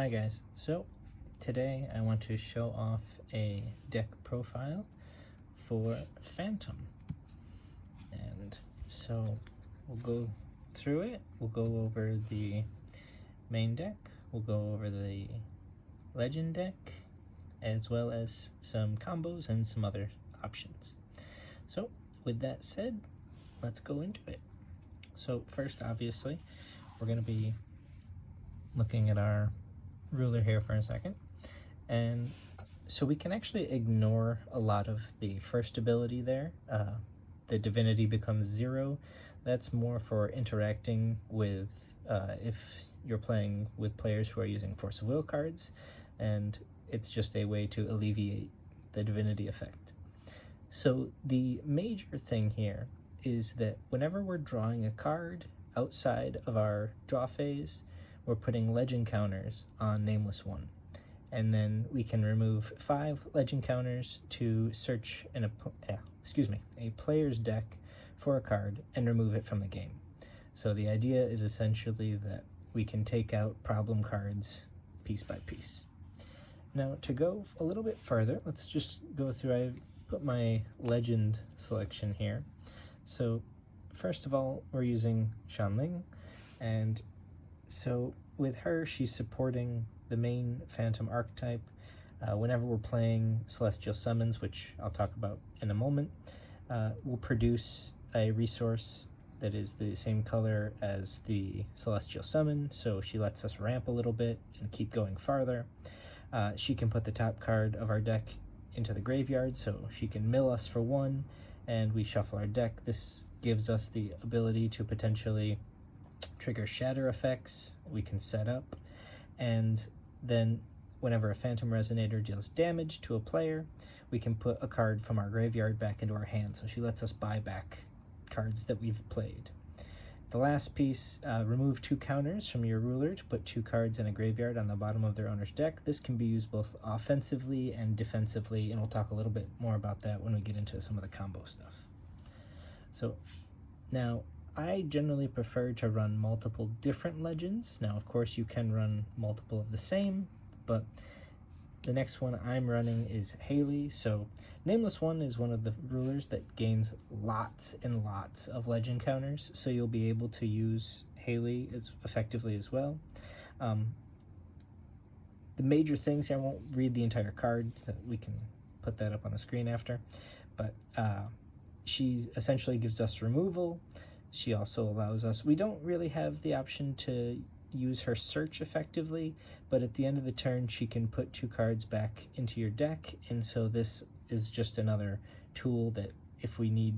Hi guys, so today I want to show off a deck profile for Phantom, and so we'll go through it. We'll go over the main deck, we'll go over the legend deck, as well as some combos and some other options. So with that said, let's go into it. So first, obviously, we're going to be looking at our ruler here for a second, and so we can actually ignore a lot of the first ability there. The divinity becomes 0. That's more for interacting with if you're playing with players who are using Force of Will cards, and it's just a way to alleviate the divinity effect. So the major thing here is that whenever we're drawing a card outside of our draw phase, we're putting legend counters on Nameless One, and then we can remove 5 legend counters to search a player's deck for a card and remove it from the game. So the idea is essentially that we can take out problem cards piece by piece. Now, to go a little bit further, let's just go through. I put my legend selection here. So first of all, we're using Xianglin, and so with her, she's supporting the main Phantom archetype. Whenever we're playing Celestial Summons, which I'll talk about in a moment, we'll produce a resource that is the same color as the Celestial Summon, so she lets us ramp a little bit and keep going farther. She can put the top card of our deck into the graveyard, so she can mill us for 1, and we shuffle our deck. This gives us the ability to potentially trigger shatter effects we can set up, and then whenever a Phantom Resonator deals damage to a player, we can put a card from our graveyard back into our hand, so she lets us buy back cards that we've played. The last piece, remove 2 counters from your ruler to put 2 cards in a graveyard on the bottom of their owner's deck. This can be used both offensively and defensively, and we'll talk a little bit more about that when we get into some of the combo stuff. So now, I generally prefer to run multiple different legends. Now, of course, you can run multiple of the same, but the next one I'm running is Hailee. So Nameless One is one of the rulers that gains lots and lots of legend counters, so you'll be able to use Hailee as effectively as well. The major things here, I won't read the entire card, so we can put that up on the screen after, but she essentially gives us removal. She also allows us, we don't really have the option to use her search effectively, but at the end of the turn she can put 2 cards back into your deck, and so this is just another tool that if we need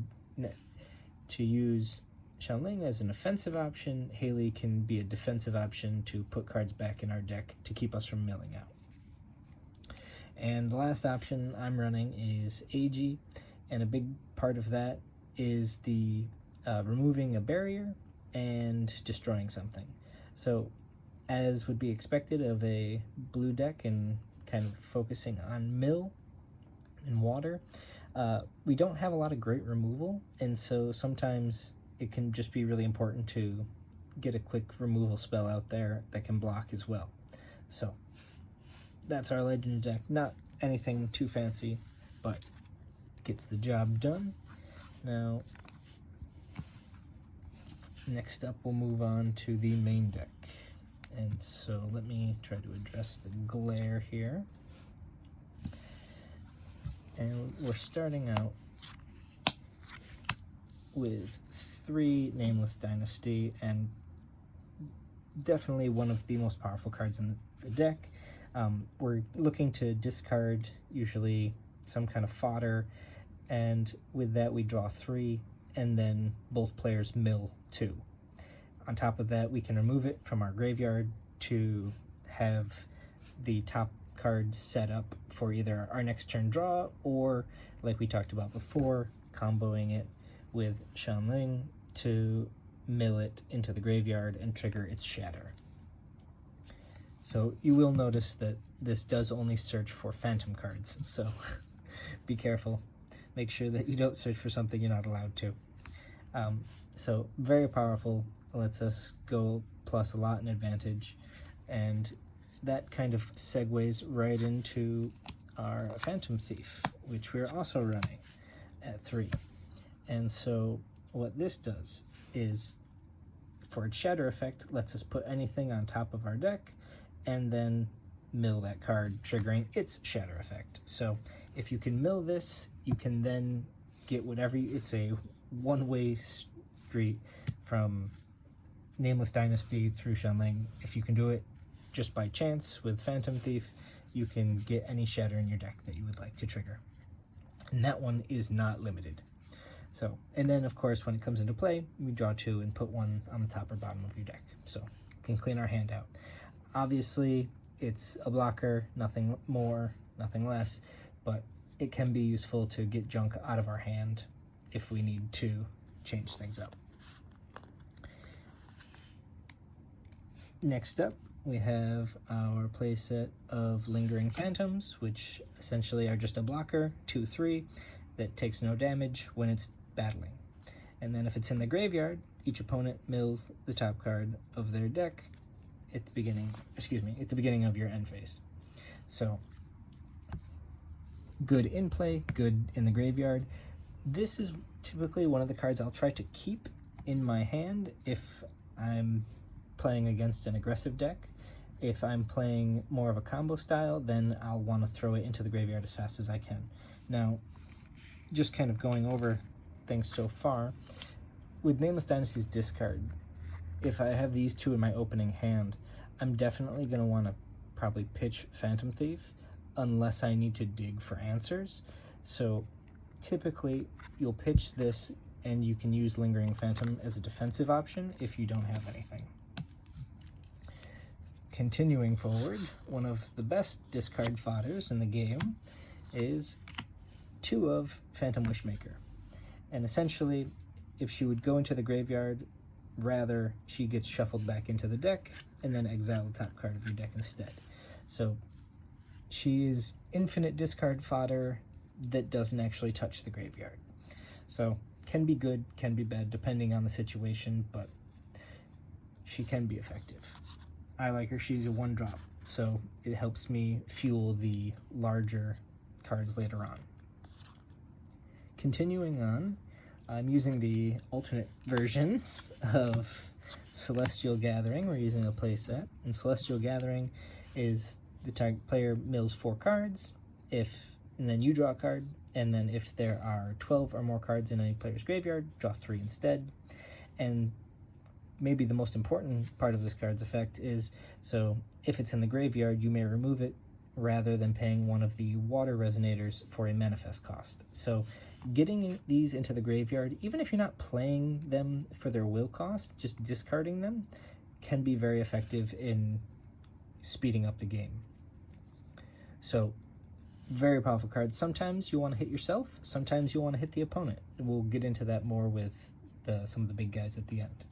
to use Xianglin as an offensive option, Hailee can be a defensive option to put cards back in our deck to keep us from milling out. And the last option I'm running is Eiji, and a big part of that is the removing a barrier and destroying something. So as would be expected of a blue deck and kind of focusing on mill and water, we don't have a lot of great removal, and so sometimes it can just be really important to get a quick removal spell out there that can block as well. So that's our legend deck. Not anything too fancy, but gets the job done. Now, next up, we'll move on to the main deck. And so let me try to address the glare here. And we're starting out with 3 Nameless Dynasty, and definitely one of the most powerful cards in the deck. We're looking to discard usually some kind of fodder, and with that we draw 3, and then both players mill 2. On top of that, we can remove it from our graveyard to have the top card set up for either our next turn draw, or, like we talked about before, comboing it with Xianglin to mill it into the graveyard and trigger its shatter. So you will notice that this does only search for Phantom cards, so be careful. Make sure that you don't search for something you're not allowed to. So very powerful, lets us go plus a lot in advantage, and that kind of segues right into our Phantom Thief, which we're also running at 3. And so what this does is, for its shatter effect, lets us put anything on top of our deck and then mill that card, triggering its shatter effect. So if you can mill this, you can then get whatever it's a one-way street from Nameless Dynasty through Xianglin. If you can do it just by chance with Phantom Thief, you can get any shatter in your deck that you would like to trigger. And that one is not limited. So, and then of course when it comes into play, we draw 2 and put 1 on the top or bottom of your deck. So you can clean our hand out. Obviously, it's a blocker, nothing more, nothing less, but it can be useful to get junk out of our hand if we need to change things up. Next up, we have our playset of Lingering Phantoms, which essentially are just a blocker, 2/3, that takes no damage when it's battling. And then if it's in the graveyard, each opponent mills the top card of their deck at the beginning, at the beginning of your end phase. So, good in play, good in the graveyard. This is typically one of the cards I'll try to keep in my hand if I'm playing against an aggressive deck. If I'm playing more of a combo style, then I'll want to throw it into the graveyard as fast as I can. Now, just kind of going over things so far, with Nameless Dynasty's discard, if I have these 2 in my opening hand, I'm definitely going to want to probably pitch Phantom Thief unless I need to dig for answers. So typically you'll pitch this and you can use Lingering Phantom as a defensive option if you don't have anything. Continuing forward, one of the best discard fodders in the game is 2 of Phantom Wishmaker. And essentially, if she would go into the graveyard, rather she gets shuffled back into the deck and then exile the top card of your deck instead. So she is infinite discard fodder that doesn't actually touch the graveyard. So can be good, can be bad, depending on the situation, but she can be effective. I like her. She's a 1-drop, so it helps me fuel the larger cards later on. Continuing on, I'm using the alternate versions of Celestial Gathering. We're using a playset, and Celestial Gathering is the target player mills 4 cards, and then you draw a card, and then if there are 12 or more cards in any player's graveyard, draw 3 instead. And maybe the most important part of this card's effect is, so if it's in the graveyard, you may remove it rather than paying one of the water resonators for a manifest cost. So getting these into the graveyard, even if you're not playing them for their will cost, just discarding them can be very effective in speeding up the game. So very powerful card. Sometimes you want to hit yourself, sometimes you want to hit the opponent. We'll get into that more with some of the big guys at the end.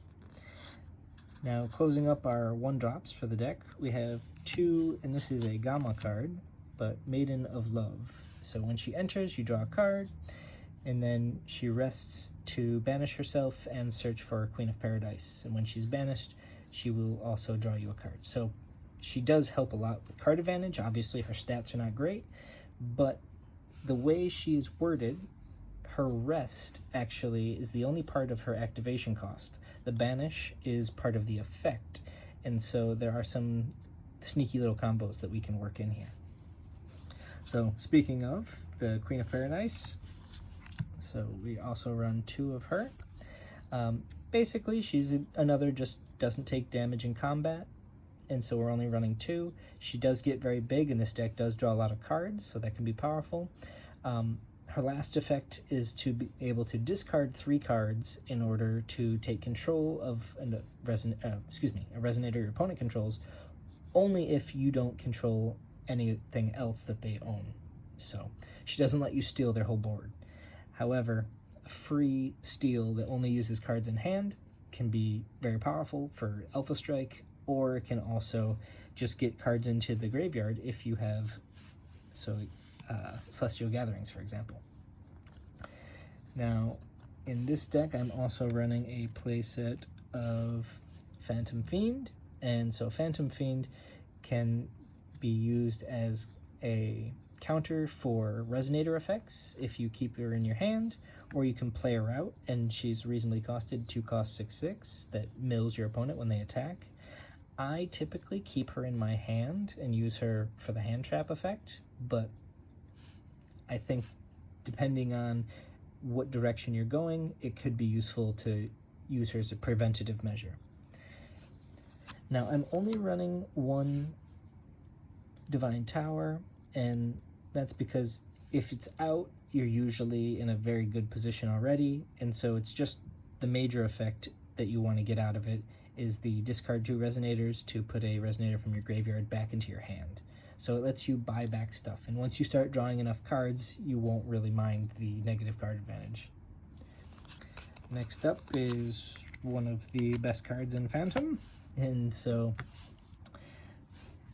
Now, closing up our 1-drops for the deck, we have 2, and this is a Gamma card, but Maiden of Love. So when she enters, you draw a card, and then she rests to banish herself and search for Queen of Paradise. And when she's banished, she will also draw you a card. So she does help a lot with card advantage. Obviously, her stats are not great, but the way she's worded, her rest actually is the only part of her activation cost. The banish is part of the effect, and so there are some sneaky little combos that we can work in here. So speaking of the Queen of Paradise, so we also run 2 of her. Basically, she's another just doesn't take damage in combat, and so we're only running 2. She does get very big, and this deck does draw a lot of cards, so that can be powerful. Her last effect is to be able to discard 3 cards in order to take control of a resonator your opponent controls, only if you don't control anything else that they own. So she doesn't let you steal their whole board. However, a free steal that only uses cards in hand can be very powerful for Alpha Strike, or it can also just get cards into the graveyard if you have Celestial Gatherings, for example. Now, in this deck, I'm also running a playset of Phantom Fiend, and so Phantom Fiend can be used as a counter for resonator effects if you keep her in your hand, or you can play her out, and she's reasonably costed, 2 cost 6/6, that mills your opponent when they attack. I typically keep her in my hand and use her for the hand trap effect, but I think depending on what direction you're going, it could be useful to use her as a preventative measure. Now, I'm only running 1 Divine Tower, and that's because if it's out, you're usually in a very good position already, and so it's just the major effect that you want to get out of it is the discard 2 resonators to put a resonator from your graveyard back into your hand. So it lets you buy back stuff, and once you start drawing enough cards, you won't really mind the negative card advantage. Next up is one of the best cards in Phantom, and so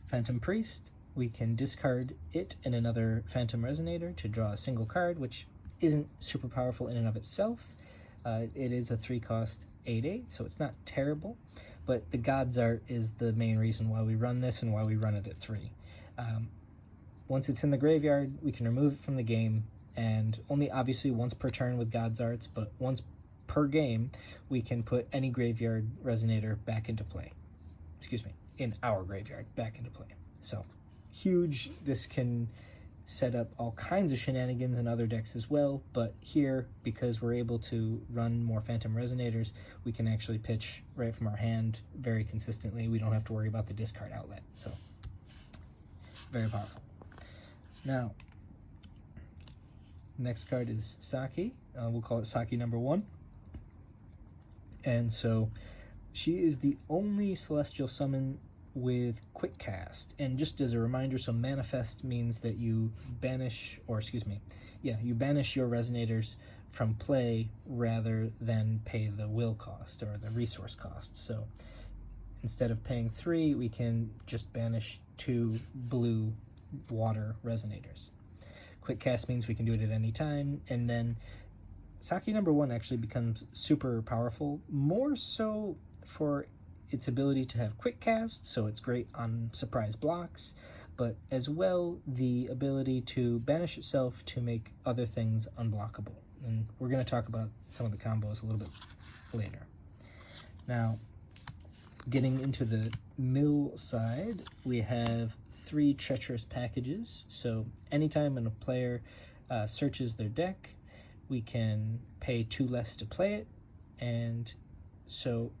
Phantom Priest, we can discard it and another Phantom Resonator to draw a single card, which isn't super powerful in and of itself. It is a 3 cost 8/8, so it's not terrible, but the God's Art is the main reason why we run this and why we run it at 3. Once it's in the graveyard, we can remove it from the game, and only obviously once per turn with God's Arts, but once per game, we can put any graveyard resonator back into play. Excuse me, in our graveyard back into play. So huge. This can set up all kinds of shenanigans in other decks as well, but here, because we're able to run more Phantom Resonators, we can actually pitch right from our hand very consistently. We don't have to worry about the discard outlet, so very powerful. Now, next card is Saki. We'll call it Saki number 1. And so she is the only Celestial Summon with Quick Cast. And just as a reminder, so Manifest means that you banish, or excuse me, you banish your Resonators from play rather than pay the will cost or the resource cost. So instead of paying 3, we can just banish 2 blue water Resonators. Quick Cast means we can do it at any time, and then Saki number 1 actually becomes super powerful, more so for its ability to have Quick Cast, so it's great on surprise blocks, but as well the ability to banish itself to make other things unblockable. And we're going to talk about some of the combos a little bit later. Now, getting into the mill side, we have 3 treacherous packages. So anytime when a player searches their deck, we can pay 2 less to play it, and so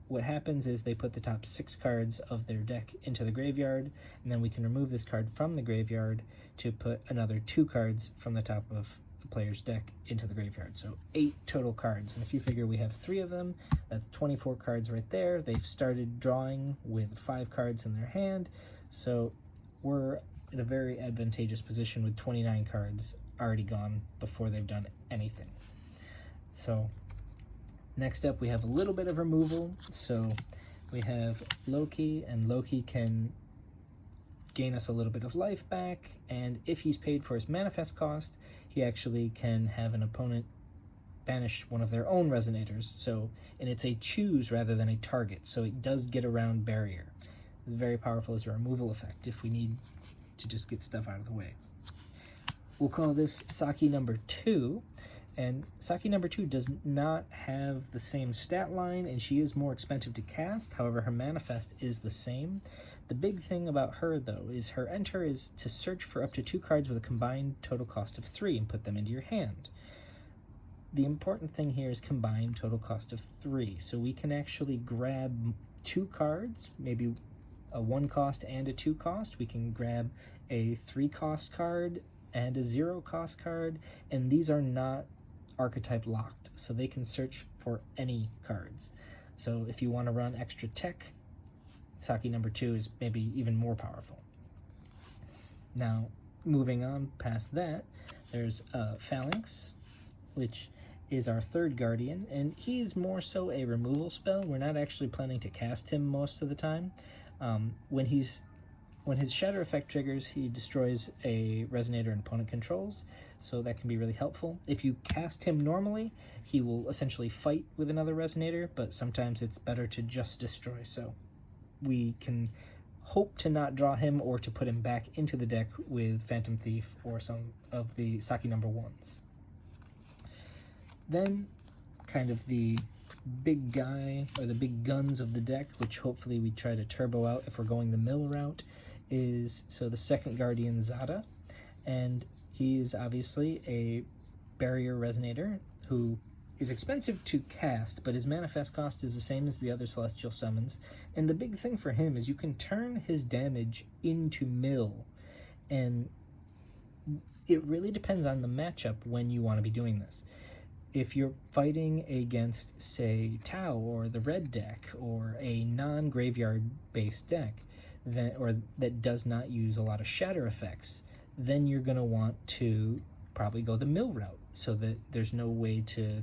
what happens is they put the top 6 cards of their deck into the graveyard, and then we can remove this card from the graveyard to put another 2 cards from the top of the player's deck into the graveyard. So 8 total cards, and if you figure we have 3 of them, that's 24 cards right there. They've started drawing with 5 cards in their hand, so we're in a very advantageous position with 29 cards already gone before they've done anything. So next up, we have a little bit of removal. So we have Loki, and Loki can gain us a little bit of life back, and if he's paid for his manifest cost, he actually can have an opponent banish one of their own resonators. So, and it's a choose rather than a target, so it does get around barrier. It's very powerful as a removal effect if we need to just get stuff out of the way. We'll call this Saki number 2, and Saki number 2 does not have the same stat line, and she is more expensive to cast. However, her manifest is the same. The big thing about her, though, is her enter is to search for up to 2 cards with a combined total cost of 3 and put them into your hand. The important thing here is combined total cost of 3, so we can actually grab 2 cards, maybe a 1 cost and a 2 cost. We can grab a 3 cost card and a 0 cost card, and these are not archetype locked, so they can search for any cards. So if you want to run extra tech, Saki number 2 is maybe even more powerful. Now, moving on past that, there's Phalanx, which is our 3rd Guardian, and he's more so a removal spell. We're not actually planning to cast him most of the time. When his Shatter effect triggers, he destroys a Resonator an opponent controls, so that can be really helpful. If you cast him normally, he will essentially fight with another Resonator, but sometimes it's better to just destroy, so we can hope to not draw him or to put him back into the deck with Phantom Thief or some of the Saki #1s. Then, kind of the big guy, or the big guns of the deck, which hopefully we try to turbo out if we're going the mill route, is the second Guardian Zatta, and he is obviously a barrier resonator who is expensive to cast, but his manifest cost is the same as the other celestial summons, and the big thing for him is you can turn his damage into mill, and it really depends on the matchup when you want to be doing this. If you're fighting against, say, Tau or the red deck, or a non-graveyard based deck that does not use a lot of shatter effects, then you're going to want to probably go the mill route so that there's no way to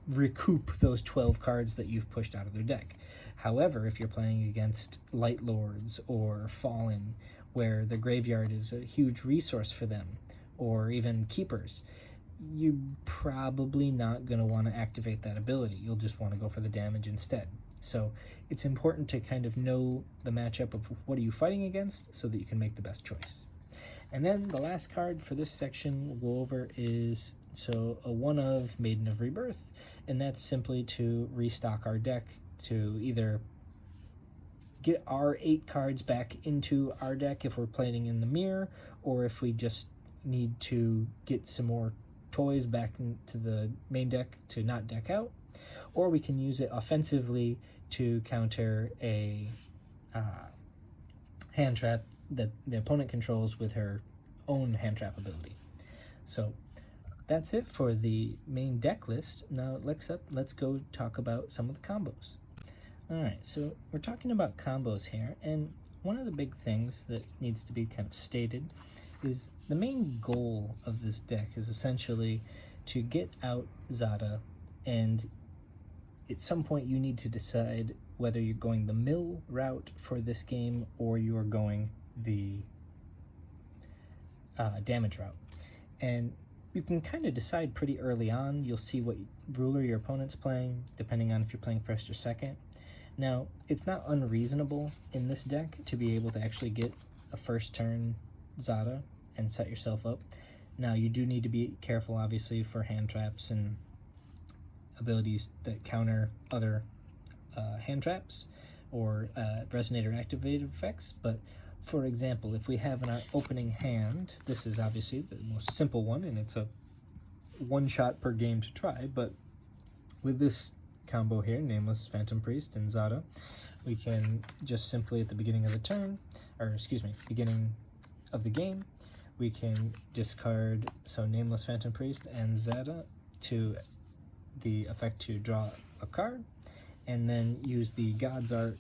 recoup those 12 cards that you've pushed out of their deck. However, if you're playing against Light Lords or Fallen, where the graveyard is a huge resource for them, or even Keepers, you're probably not going to want to activate that ability. You'll just want to go for the damage instead. So it's important to kind of know the matchup of what are you fighting against so that you can make the best choice. And then the last card for this section we'll go over is a one of Maiden of Rebirth, and that's simply to restock our deck to either get our 8 cards back into our deck if we're playing in the mirror, or if we just need to get some more toys back into the main deck to not deck out, or we can use it offensively to counter a hand trap that the opponent controls with her own hand trap ability. So that's it for the main deck list. Now let's go talk about some of the combos. Alright, so we're talking about combos here, and one of the big things that needs to be kind of stated is the main goal of this deck is essentially to get out Zatta, and at some point you need to decide whether you're going the mill route for this game or you're going the damage route. And you can kind of decide pretty early on. You'll see what ruler your opponent's playing, depending on if you're playing first or second. Now, it's not unreasonable in this deck to be able to actually get a first turn Zatta and set yourself up. Now, you do need to be careful, obviously, for hand traps and abilities that counter other hand traps or resonator activated effects. But for example, if we have in our opening hand, this is obviously the most simple one, and it's a one shot per game to try, but with this combo here, Nameless, Phantom Priest, and Zatta, we can just simply at the beginning of the turn, or excuse me, beginning of the game, we can discard Nameless, Phantom Priest, and Zatta to the effect to draw a card, and then use the God's Art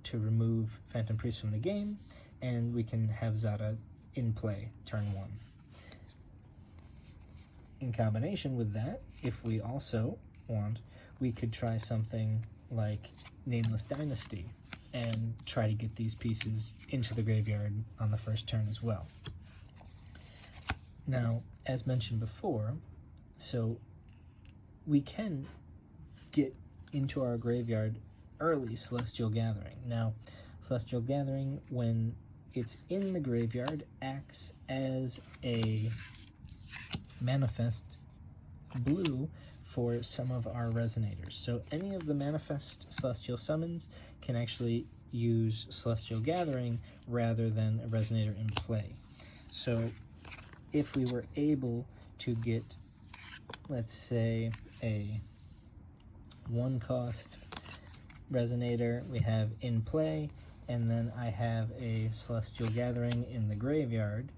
to remove Phantom Priest from the game, and we can have Zatta in play turn 1. In combination with that, if we also want, we could try something like Nameless Dynasty and try to get these pieces into the graveyard on the first turn as well. Now, as mentioned before, we can get into our graveyard early Celestial Gathering. Now, Celestial Gathering, when it's in the graveyard, acts as a manifest blue for some of our resonators. So any of the manifest celestial summons can actually use Celestial Gathering rather than a resonator in play. So if we were able to get, let's say, a 1-cost resonator we have in play, and then I have a Celestial Gathering in the graveyard,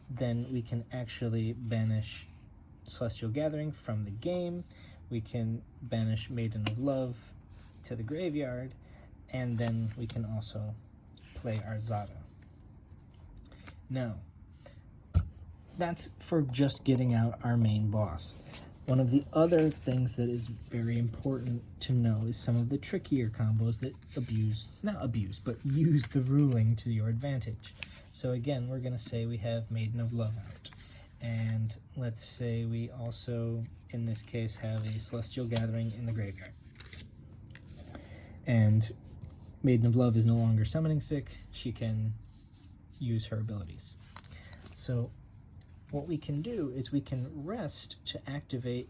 then we can actually banish Celestial Gathering from the game, we can banish Maiden of Love to the graveyard, and then we can also play our Zatta. Now, that's for just getting out our main boss. One of the other things that is very important to know is some of the trickier combos that use the ruling to your advantage. So again, we're going to say we have Maiden of Love out. And let's say we also, in this case, have a Celestial Gathering in the graveyard. And Maiden of Love is no longer summoning sick, she can use her abilities. So what we can do is we can rest to activate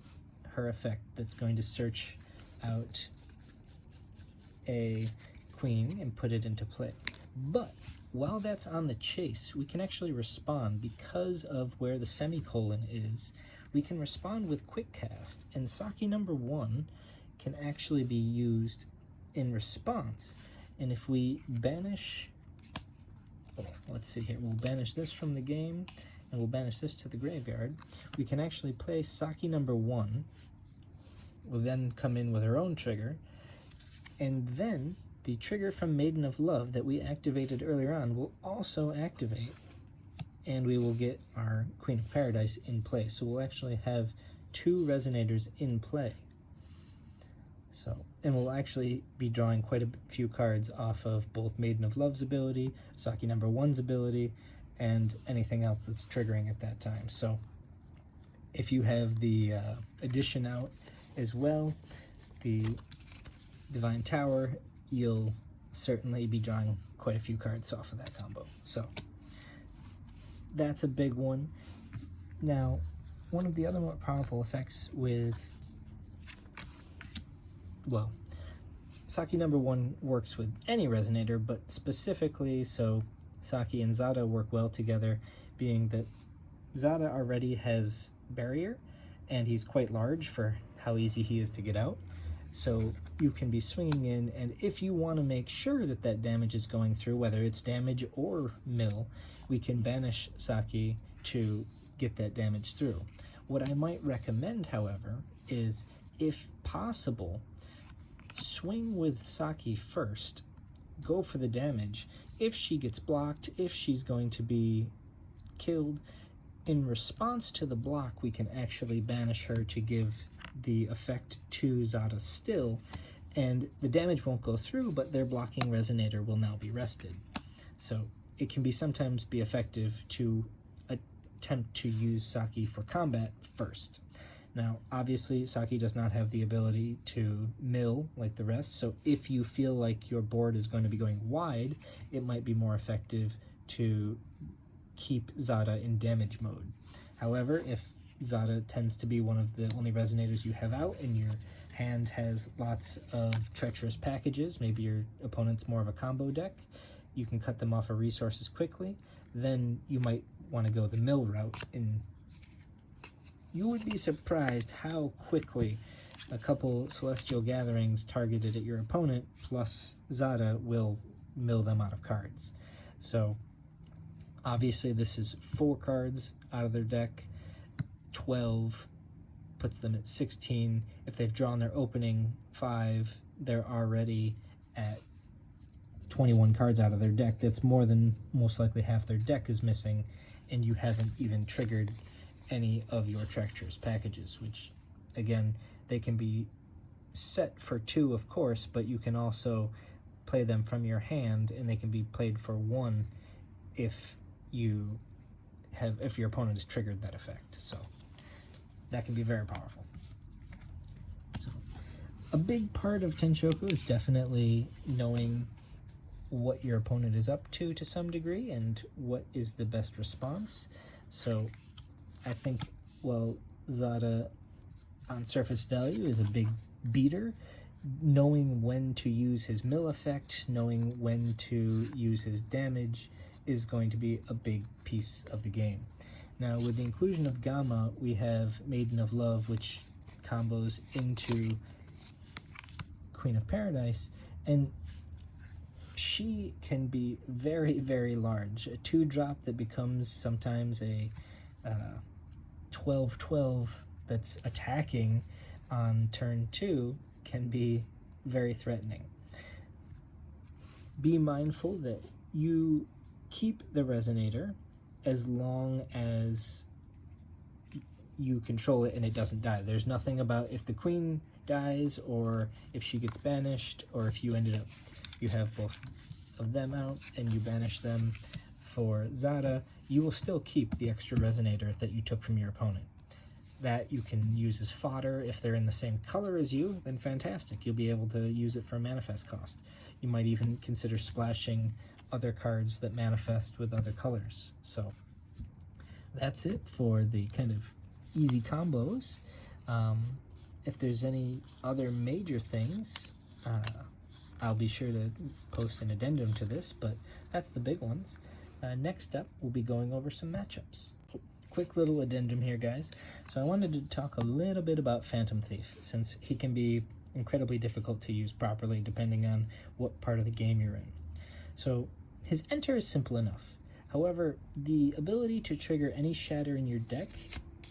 her effect that's going to search out a queen and put it into play. But while that's on the chase, we can actually respond because of where the semicolon is. We can respond with quick cast, and Saki number 1 can actually be used in response. And if we banish, let's see here, we'll banish this from the game, and we'll banish this to the graveyard. We can actually play Saki number 1, will then come in with her own trigger, and then the trigger from Maiden of Love that we activated earlier on will also activate, and we will get our Queen of Paradise in play. So we'll actually have 2 resonators in play. So, and we'll actually be drawing quite a few cards off of both Maiden of Love's ability, Saki number 1's ability, and anything else that's triggering at that time. So if you have the addition out as well, the Divine Tower, you'll certainly be drawing quite a few cards off of that combo. So that's a big one. Now, one of the other more powerful effects with, well, Saki number 1 works with any resonator, but specifically, so Saki and Zatta work well together, being that Zatta already has barrier, and he's quite large for how easy he is to get out. So you can be swinging in, and if you want to make sure that that damage is going through, whether it's damage or mill, we can banish Saki to get that damage through. What I might recommend, however, is, if possible, swing with Saki first, go for the damage. If she gets blocked, if she's going to be killed, in response to the block, we can actually banish her to give the effect to Zatta still, and the damage won't go through, but their blocking resonator will now be rested. So it can sometimes be effective to attempt to use Saki for combat first. Now, obviously, Saki does not have the ability to mill like the rest, so if you feel like your board is going to be going wide, it might be more effective to keep Zatta in damage mode. However, if Zatta tends to be one of the only resonators you have out, and your hand has lots of treacherous packages, maybe your opponent's more of a combo deck, you can cut them off of resources quickly, then you might want to go the mill route, and you would be surprised how quickly a couple Celestial Gatherings targeted at your opponent plus Zatta will mill them out of cards. So obviously this is 4 cards out of their deck, 12 puts them at 16. If they've drawn their opening 5, they're already at 21 cards out of their deck. That's more than most likely half their deck is missing, and you haven't even triggered any of your treacherous packages, which, again, they can be set for 2, of course, but you can also play them from your hand, and they can be played for 1 if your opponent has triggered that effect. So that can be very powerful. So a big part of Tenshoku is definitely knowing what your opponent is up to some degree and what is the best response. So I think, well, Zatta on surface value is a big beater. Knowing when to use his mill effect, knowing when to use his damage is going to be a big piece of the game. Now, with the inclusion of Gamma, we have Maiden of Love, which combos into Queen of Paradise, and she can be very, very large. A 2-drop that becomes sometimes a 12/12 that's attacking on turn 2 can be very threatening. Be mindful that you keep the resonator as long as you control it and it doesn't die. There's nothing about if the queen dies or if she gets banished, or if you ended up, you have both of them out and you banish them for Zatta, you will still keep the extra resonator that you took from your opponent. that you can use as fodder. If they're in the same color as you, then fantastic. You'll be able to use it for manifest cost. You might even consider splashing other cards that manifest with other colors. So that's it for the kind of easy combos. If there's any other major things, I'll be sure to post an addendum to this, but that's the big ones. Next up, we'll be going over some matchups. Quick little addendum here, guys. So I wanted to talk a little bit about Phantom Thief, since he can be incredibly difficult to use properly depending on what part of the game you're in. So his enter is simple enough. However, the ability to trigger any shatter in your deck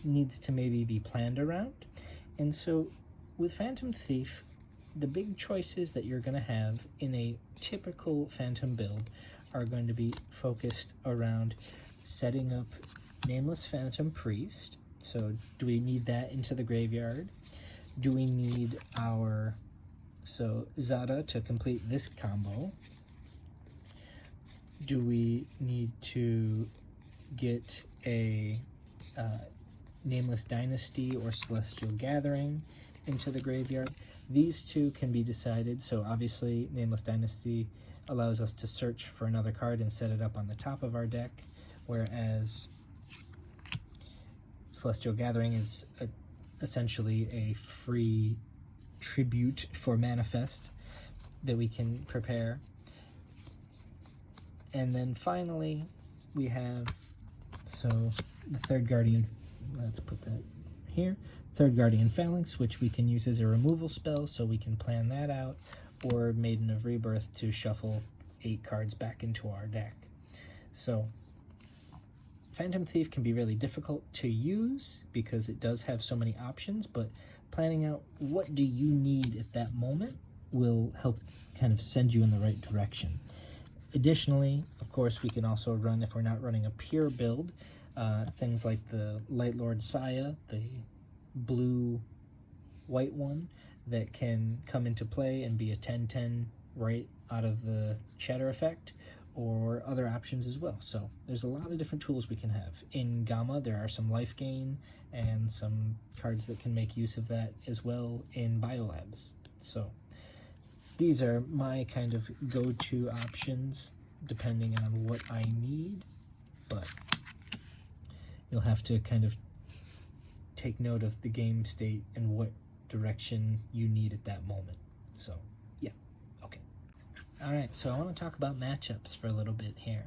needs to maybe be planned around. And so with Phantom Thief, the big choices that you're going to have in a typical Phantom build are going to be focused around setting up Nameless Phantom Priest. So do we need that into the graveyard? Do we need our Zatta to complete this combo? Do we need to get a Nameless Dynasty or Celestial Gathering into the graveyard? These two can be decided. So obviously Nameless Dynasty allows us to search for another card and set it up on the top of our deck, whereas Celestial Gathering is essentially a free tribute for manifest that we can prepare. And then finally we have, so the Third Guardian, let's put that here, Third Guardian Phalanx, which we can use as a removal spell, so we can plan that out, or Maiden of Rebirth to shuffle 8 cards back into our deck. So Phantom Thief can be really difficult to use because it does have so many options, but planning out what do you need at that moment will help kind of send you in the right direction. Additionally, of course, we can also run, if we're not running a pure build, things like the Light Lord Saya, the blue-white one, that can come into play and be a 10-10 right out of the Shatter effect, or other options as well. So there's a lot of different tools we can have. In Gamma, there are some life gain and some cards that can make use of that as well in Biolabs. So these are my kind of go-to options depending on what I need, but you'll have to kind of take note of the game state and what direction you need at that moment. So yeah, okay. All right, so I want to talk about matchups for a little bit here.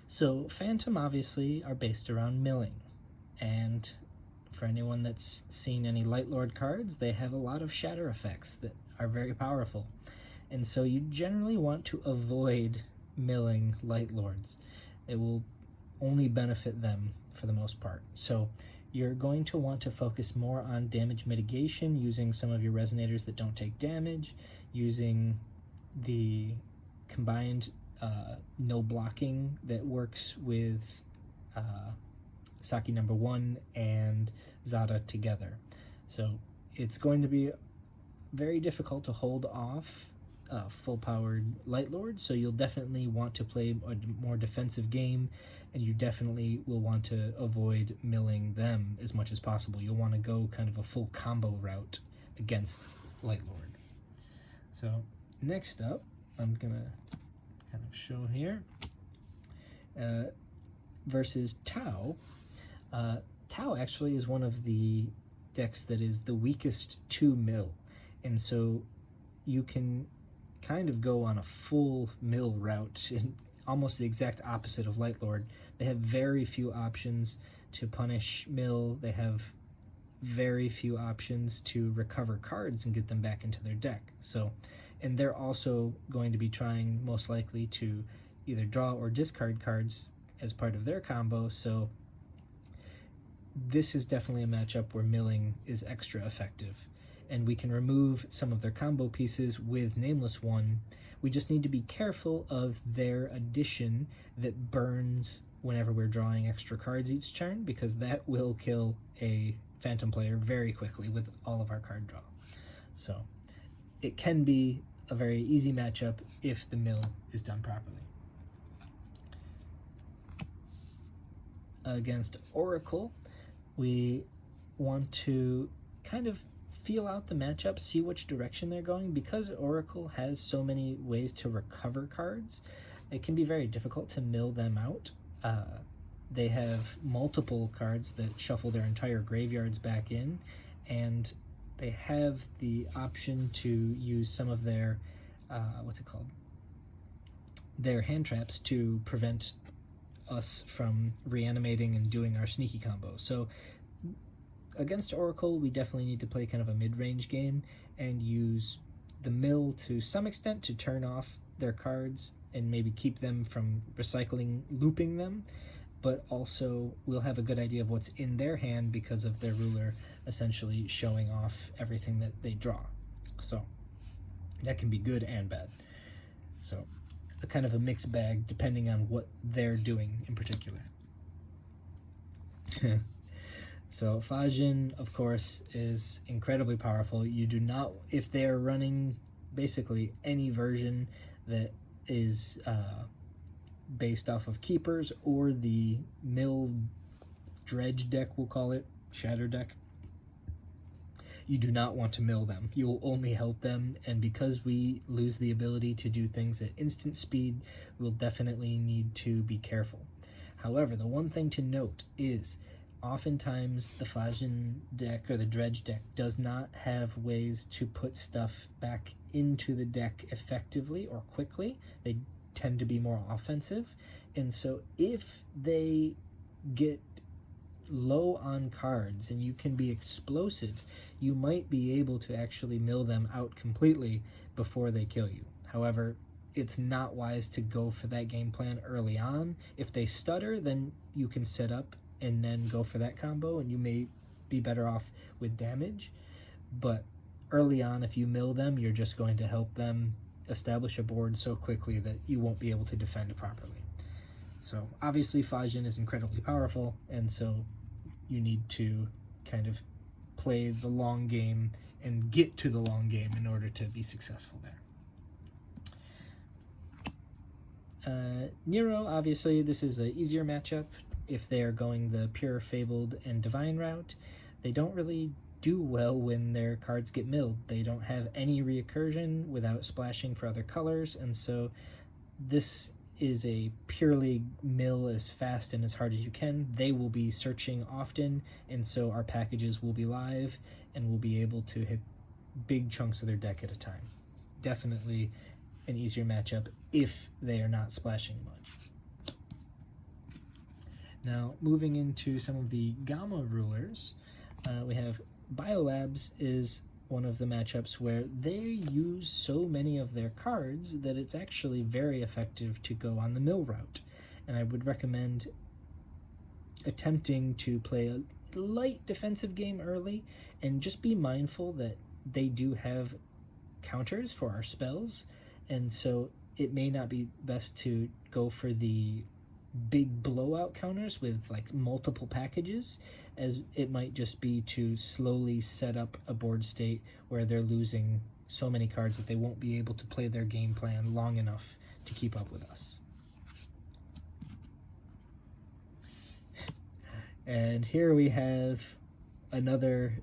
So Phantom obviously are based around milling, and for anyone that's seen any Light Lord cards, they have a lot of shatter effects that are very powerful. And so you generally want to avoid milling Light Lords. It will only benefit them for the most part. So you're going to want to focus more on damage mitigation, using some of your resonators that don't take damage, using the combined no blocking that works with Saki #1 and Zatta together. So it's going to be very difficult to hold off full-powered Light Lord, so you'll definitely want to play a more defensive game, and you definitely will want to avoid milling them as much as possible. You'll want to go kind of a full combo route against Light Lord. So next up, I'm gonna kind of show here versus Tau. Tau actually is one of the decks that is the weakest to mill, and so you can kind of go on a full mill route, in almost the exact opposite of Light Lord. They have very few options to punish mill. They have very few options to recover cards and get them back into their deck. So, and they're also going to be trying most likely to either draw or discard cards as part of their combo. So this is definitely a matchup where milling is extra effective, and we can remove some of their combo pieces with Nameless One. We just need to be careful of their addition that burns whenever we're drawing extra cards each turn, because that will kill a Phantom player very quickly with all of our card draw. So it can be a very easy matchup if the mill is done properly. Against Oracle, we want to kind of feel out the matchup, see which direction they're going. Because Oracle has so many ways to recover cards, it can be very difficult to mill them out. They have multiple cards that shuffle their entire graveyards back in, and they have the option to use some of their, their hand traps to prevent us from reanimating and doing our sneaky combo. So against Oracle, we definitely need to play kind of a mid-range game and use the mill to some extent to turn off their cards and maybe keep them from looping them, but also we'll have a good idea of what's in their hand because of their ruler essentially showing off everything that they draw. So that can be good and bad. So a kind of a mixed bag depending on what they're doing in particular. So Fajin, of course, is incredibly powerful. You do not, if they're running basically any version that is based off of keepers or the mill dredge deck, we'll call it, shatter deck, you do not want to mill them. You will only help them, and because we lose the ability to do things at instant speed, we'll definitely need to be careful. However, the one thing to note is oftentimes the Fajin deck or the dredge deck does not have ways to put stuff back into the deck effectively or quickly. They tend to be more offensive, and so if they get low on cards and you can be explosive, you might be able to actually mill them out completely before they kill you. However, it's not wise to go for that game plan early on. If they stutter, then you can set up and then go for that combo, and you may be better off with damage. But early on, if you mill them, you're just going to help them establish a board so quickly that you won't be able to defend properly. So obviously Fajin is incredibly powerful, and so you need to kind of play the long game and get to the long game in order to be successful there. Nero, obviously, this is an easier matchup. If they are going the pure Fabled and Divine route, they don't really do well when their cards get milled. They don't have any recursion without splashing for other colors, and so this is a purely mill as fast and as hard as you can. They will be searching often, and so our packages will be live and we'll be able to hit big chunks of their deck at a time. Definitely an easier matchup if they are not splashing much. Now, moving into some of the Gamma rulers, we have Biolabs is one of the matchups where they use so many of their cards that it's actually very effective to go on the mill route. And I would recommend attempting to play a light defensive game early and just be mindful that they do have counters for our spells, and so it may not be best to go for the big blowout counters with like multiple packages, as it might just be to slowly set up a board state where they're losing so many cards that they won't be able to play their game plan long enough to keep up with us. And here we have another,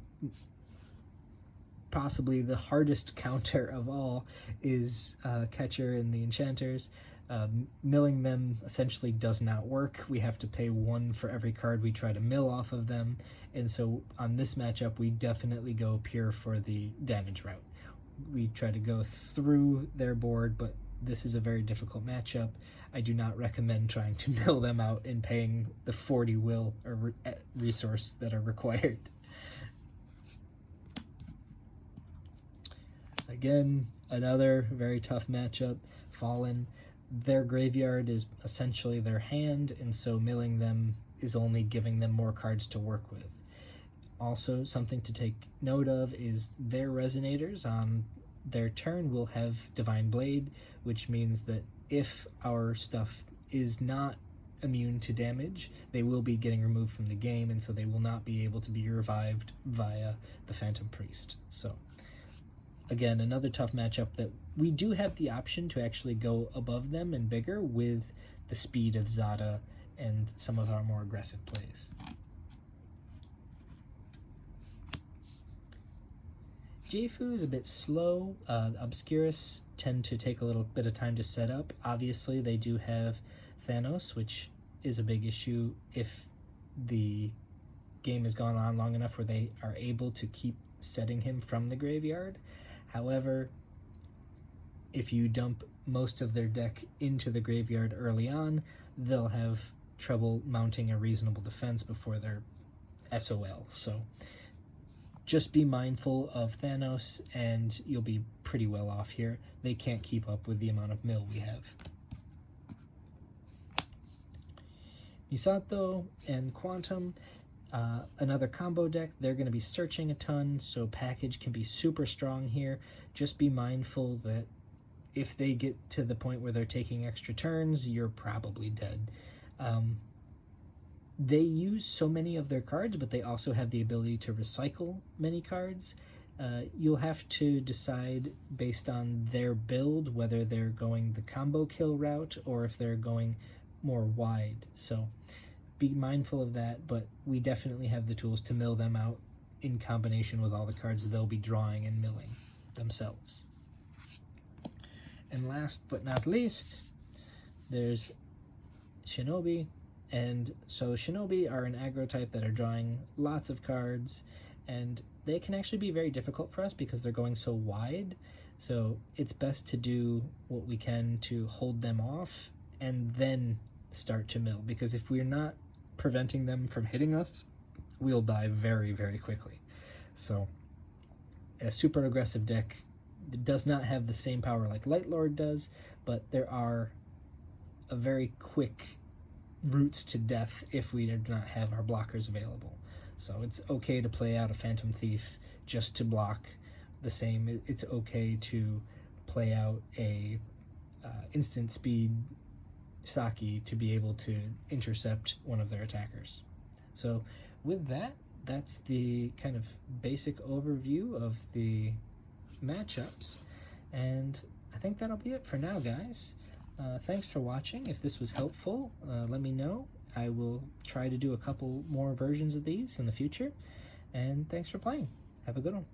possibly the hardest counter of all, is Catcher and the Enchanters. Milling them essentially does not work. We have to pay 1 for every card we try to mill off of them, and so on this matchup we definitely go pure for the damage route. We try to go through their board, but this is a very difficult matchup. I do not recommend trying to mill them out and paying the 40 will or resource that are required. Again, another very tough matchup. Fallen. Their graveyard is essentially their hand, and so milling them is only giving them more cards to work with. Also, something to take note of is their resonators on their turn will have Divine Blade, which means that if our stuff is not immune to damage, they will be getting removed from the game, and so they will not be able to be revived via the Phantom Priest. So again, another tough matchup that we do have the option to actually go above them and bigger with the speed of Zatta and some of our more aggressive plays. Jeifu is a bit slow. Obscurus tend to take a little bit of time to set up. Obviously, they do have Thanos, which is a big issue if the game has gone on long enough where they are able to keep setting him from the graveyard. However, if you dump most of their deck into the graveyard early on, they'll have trouble mounting a reasonable defense before they're SOL. So just be mindful of Thanos and you'll be pretty well off here. They can't keep up with the amount of mill we have. Misato and Quantum, another combo deck. They're going to be searching a ton, so package can be super strong here. Just be mindful that if they get to the point where they're taking extra turns, you're probably dead. They use so many of their cards, but they also have the ability to recycle many cards. You'll have to decide based on their build whether they're going the combo kill route or if they're going more wide. So be mindful of that, but we definitely have the tools to mill them out in combination with all the cards they'll be drawing and milling themselves. And last but not least, there's Shinobi. And so Shinobi are an aggro type that are drawing lots of cards, and they can actually be very difficult for us because they're going so wide. So it's best to do what we can to hold them off and then start to mill, because if we're not preventing them from hitting us, we'll die very, very quickly. So a super aggressive deck does not have the same power like Light Lord does, but there are a very quick routes to death if we do not have our blockers available. So it's okay to play out a Phantom Thief just to block the same. It's okay to play out a instant speed Saki to be able to intercept one of their attackers. So with that, that's the kind of basic overview of the matchups, and I think that'll be it for now, guys. Thanks for watching. If this was helpful, let me know. I will try to do a couple more versions of these in the future, and thanks for playing. Have a good one.